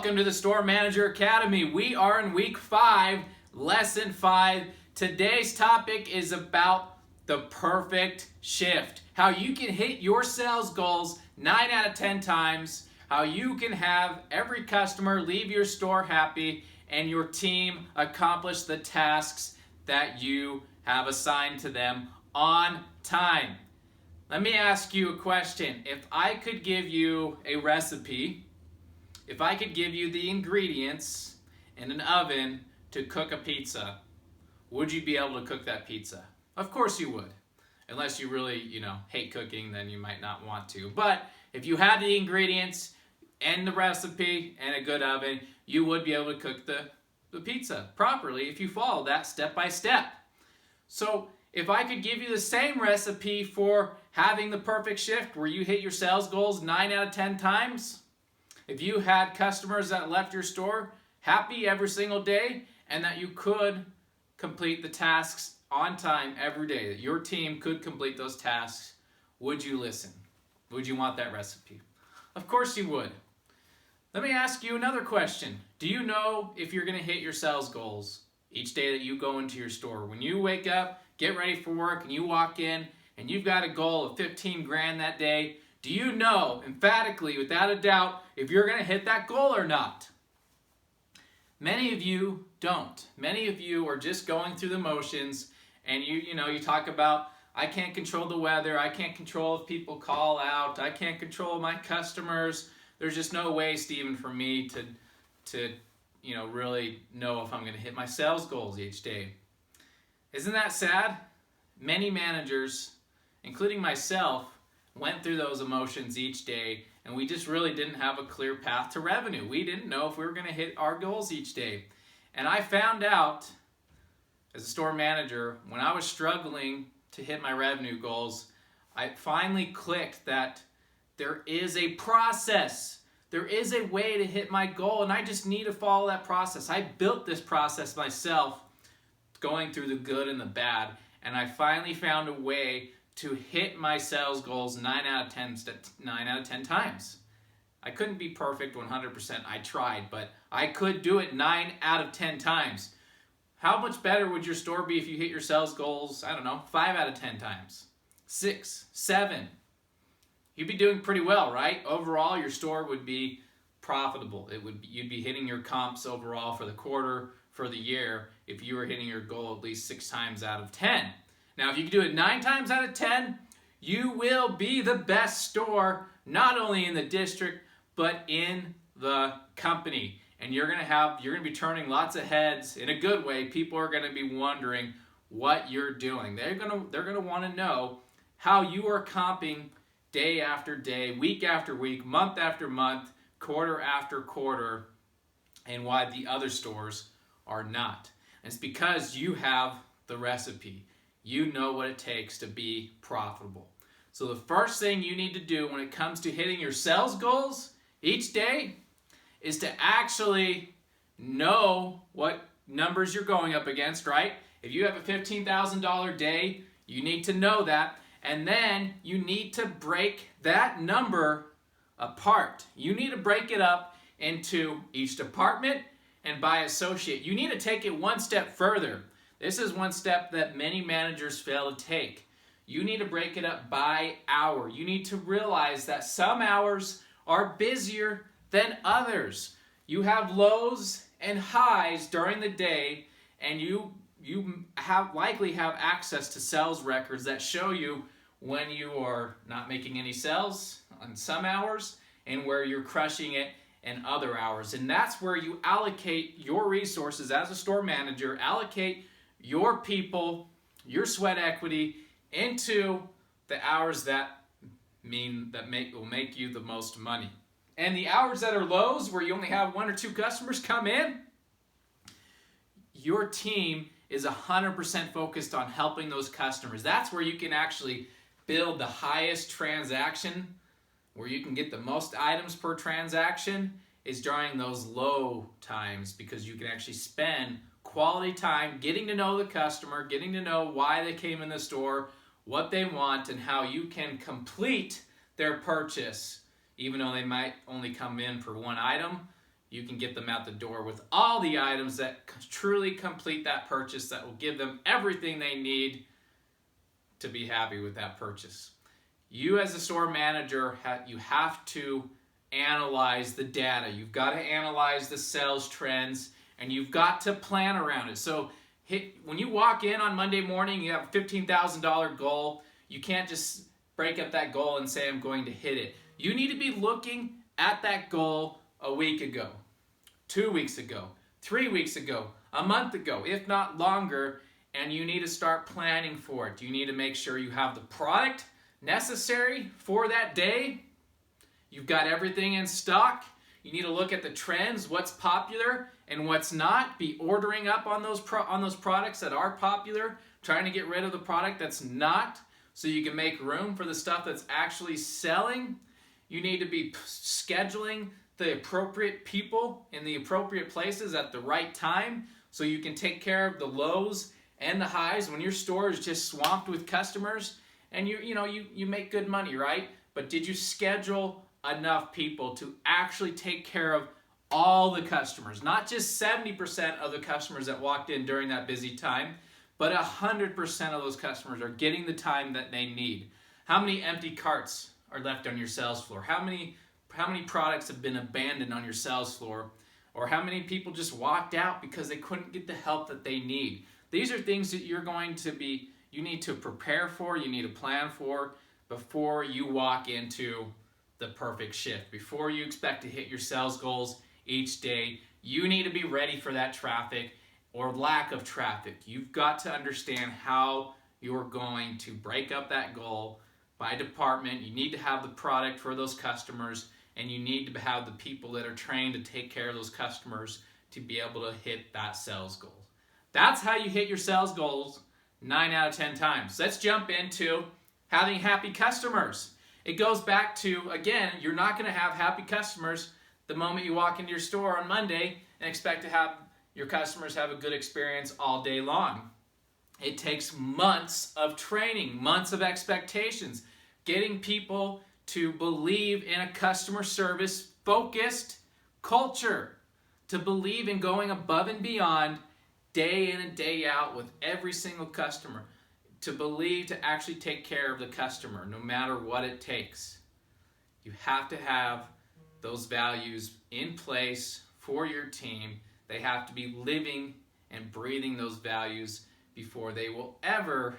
Welcome to the Store Manager Academy. We are in week 5, lesson 5. Today's topic is about the perfect shift. How you can hit your sales goals 9 out of 10 times. How you can have every customer leave your store happy and your team accomplish the tasks that you have assigned to them on time. Let me ask you a question. If I could give you a recipe, if I could give you the ingredients in an oven to cook a pizza, would you be able to cook that pizza? Of course you would. Unless you really, hate cooking, then you might not want to. But if you had the ingredients and the recipe and a good oven, you would be able to cook the pizza properly if you follow that step by step. So if I could give you the same recipe for having the perfect shift where you hit your sales goals 9 out of 10 times, if you had customers that left your store happy every single day and that you could complete the tasks on time every day, that your team could complete those tasks, would you listen? Would you want that recipe? Of course you would. Let me ask you another question. Do you know if you're going to hit your sales goals each day that you go into your store? When you wake up, get ready for work, and you walk in and you've got a goal of 15 grand that day, do you know emphatically, without a doubt, if you're going to hit that goal or not? Many of you don't. Many of you are just going through the motions, and you talk about, I can't control the weather, I can't control if people call out, I can't control my customers. There's just no way, Stephen, for me to really know if I'm going to hit my sales goals each day. Isn't that sad? Many managers, including myself, went through those emotions each day, and we just really didn't have a clear path to revenue. We didn't know if we were going to hit our goals each day. And I found out as a store manager, when I was struggling to hit my revenue goals, I finally clicked that there is a process. There is a way to hit my goal, and I just need to follow that process. I built this process myself, going through the good and the bad, and I finally found a way to hit my sales goals 9 out of 10 times. I couldn't be perfect 100%. I tried, but I could do it 9 out of 10 times. How much better would your store be if you hit your sales goals, 5 out of 10 times? 6, 7. You'd be doing pretty well, right? Overall, your store would be profitable. You'd be hitting your comps overall for the quarter, for the year, if you were hitting your goal at least 6 times out of 10. Now, if you can do it 9 times out of 10, you will be the best store, not only in the district, but in the company. And you're gonna be turning lots of heads in a good way. People are gonna be wondering what you're doing. They're gonna want to know how you are comping day after day, week after week, month after month, quarter after quarter, and why the other stores are not. And it's because you have the recipe. You know what it takes to be profitable. So the first thing you need to do when it comes to hitting your sales goals each day is to actually know what numbers you're going up against, right? If you have a $15,000 day, you need to know that. And then you need to break that number apart. You need to break it up into each department and by associate. You need to take it one step further. This is one step that many managers fail to take. You need to break it up by hour. You need to realize that some hours are busier than others. You have lows and highs during the day, and you likely have access to sales records that show you when you are not making any sales on some hours and where you're crushing it in other hours. And that's where you allocate your resources as a store manager, allocate your people, your sweat equity into the hours that will make you the most money. And the hours that are lows, where you only have 1 or 2 customers come in, your team is 100% focused on helping those customers. That's where you can actually build the highest transaction, where you can get the most items per transaction, is during those low times, because you can actually spend quality time getting to know the customer, getting to know why they came in the store, what they want, and how you can complete their purchase. Even though they might only come in for one item, you can get them out the door with all the items that truly complete that purchase, that will give them everything they need to be happy with that purchase. You as a store manager, you have to analyze the data. You've got to analyze the sales trends, and you've got to plan around it. So when you walk in on Monday morning, you have a $15,000 goal. You can't just break up that goal and say, I'm going to hit it. You need to be looking at that goal a week ago, 2 weeks ago, 3 weeks ago, a month ago, if not longer, and you need to start planning for it. You need to make sure you have the product necessary for that day. You've got everything in stock. You need to look at the trends, what's popular and what's not. Be ordering up on those products that are popular, trying to get rid of the product that's not, so you can make room for the stuff that's actually selling. You need to be scheduling the appropriate people in the appropriate places at the right time, so you can take care of the lows and the highs when your store is just swamped with customers, and you make good money, right? But did you schedule enough people to actually take care of all the customers? Not just 70% of the customers that walked in during that busy time, but 100% of those customers are getting the time that they need. How many empty carts are left on your sales floor? How many products have been abandoned on your sales floor? Or how many people just walked out because they couldn't get the help that they need? These are things that you need to prepare for, you need to plan for before you walk into the perfect shift. Before you expect to hit your sales goals each day, you need to be ready for that traffic or lack of traffic. You've got to understand how you're going to break up that goal by department. You need to have the product for those customers, and you need to have the people that are trained to take care of those customers to be able to hit that sales goal. That's how you hit your sales goals 9 out of 10 times. Let's jump into having happy customers. It goes back to, again, you're not going to have happy customers the moment you walk into your store on Monday and expect to have your customers have a good experience all day long. It takes months of training, months of expectations, getting people to believe in a customer service focused culture, to believe in going above and beyond day in and day out with every single customer, to believe to actually take care of the customer no matter what it takes. You have to have those values in place for your team. They have to be living and breathing those values before they will ever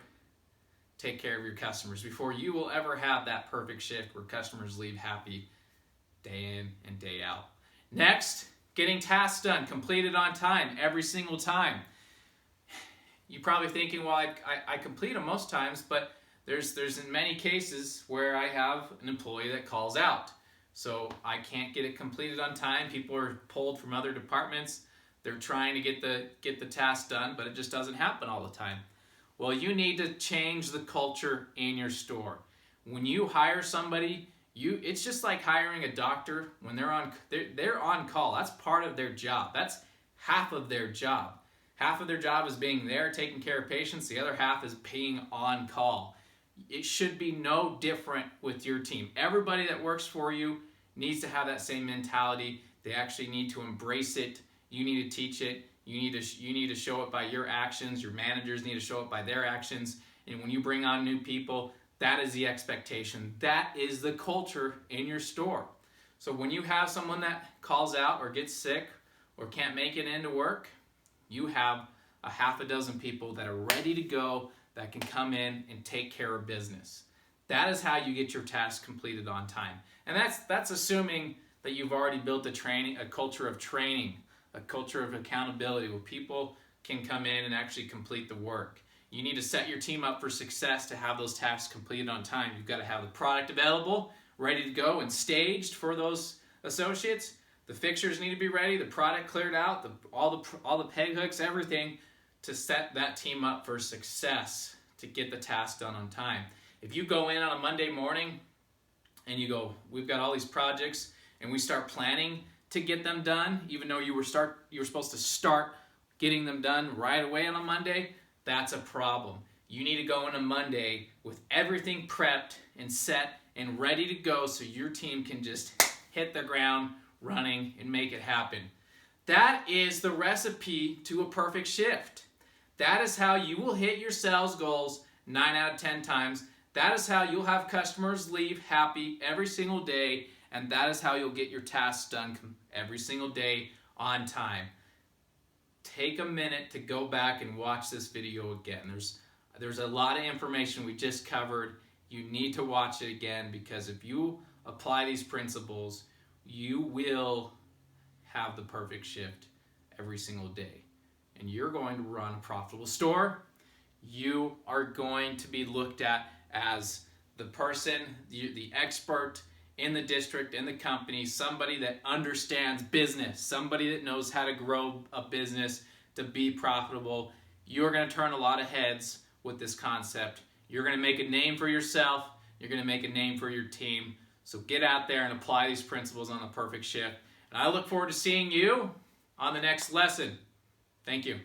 take care of your customers, before you will ever have that perfect shift where customers leave happy day in and day out. Next, getting tasks done, completed on time, every single time. You're probably thinking, well, I complete them most times, but there's in many cases where I have an employee that calls out. So I can't get it completed on time. People are pulled from other departments. They're trying to get the task done, but it just doesn't happen all the time. Well, you need to change the culture in your store. When you hire somebody, it's just like hiring a doctor when they're on call. That's part of their job. That's half of their job. Half of their job is being there, taking care of patients. The other half is being on call. It should be no different with your team. Everybody that works for you needs to have that same mentality. They actually need to embrace it. You need to teach it. You need to show it by your actions. Your managers need to show it by their actions. And when you bring on new people, that is the expectation. That is the culture in your store. So when you have someone that calls out or gets sick or can't make it into work, you have a half a dozen people that are ready to go that can come in and take care of business. That is how you get your tasks completed on time. And that's assuming that you've already built a culture of training, a culture of accountability where people can come in and actually complete the work. You need to set your team up for success to have those tasks completed on time. You've got to have the product available, ready to go and staged for those associates. The fixtures need to be ready, the product cleared out, all the peg hooks, everything to set that team up for success to get the task done on time. If you go in on a Monday morning and you go, we've got all these projects, and we start planning to get them done, even though you were supposed to start getting them done right away on a Monday, that's a problem. You need to go in a Monday with everything prepped and set and ready to go so your team can just hit the ground running and make it happen. That is the recipe to a perfect shift. That is how you will hit your sales goals 9 out of 10 times. That is how you'll have customers leave happy every single day, and that is how you'll get your tasks done every single day on time. Take a minute to go back and watch this video again. There's a lot of information we just covered. You need to watch it again, because if you apply these principles, you will have the perfect shift every single day. And you're going to run a profitable store. You are going to be looked at as the person, the expert in the district, in the company, somebody that understands business, somebody that knows how to grow a business to be profitable. You're going to turn a lot of heads with this concept. You're going to make a name for yourself. You're going to make a name for your team. So get out there and apply these principles on the perfect shift. And I look forward to seeing you on the next lesson. Thank you.